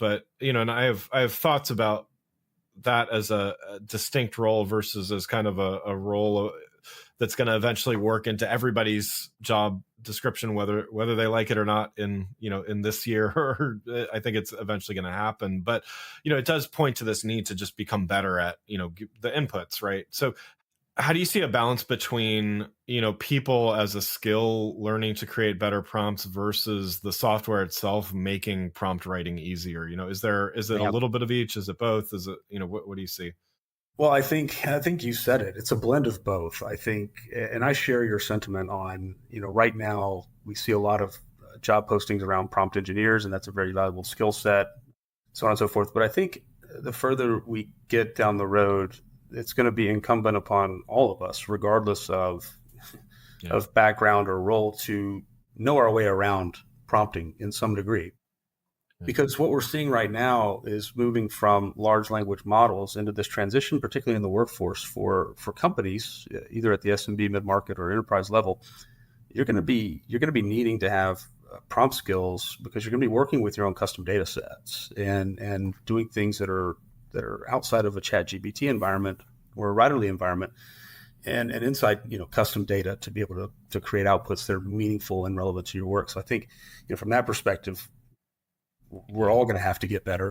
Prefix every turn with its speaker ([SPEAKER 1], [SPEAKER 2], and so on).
[SPEAKER 1] but and I have thoughts about that as a distinct role versus as kind of a role that's going to eventually work into everybody's job description, whether they like it or not in this year, or I think it's eventually going to happen. But it does point to this need to just become better at the inputs, right? So how do you see a balance between people as a skill learning to create better prompts versus the software itself making prompt writing easier? Is it a little bit of each? Is it both? Is it what do you see?
[SPEAKER 2] Well, I think you said it. It's a blend of both. I think, and I share your sentiment on right now we see a lot of job postings around prompt engineers, and that's a very valuable skill set, so on and so forth. But I think the further we get down the road, it's going to be incumbent upon all of us, regardless of background or role, to know our way around prompting in some degree. Because what we're seeing right now is moving from large language models into this transition, particularly in the workforce for companies, either at the SMB, mid-market, or enterprise level. You're going to be needing to have prompt skills, because you're going to be working with your own custom data sets and doing things that are outside of a ChatGPT environment or a Writerly environment, and inside custom data to be able to create outputs that are meaningful and relevant to your work. So I think from that perspective, we're all going to have to get better.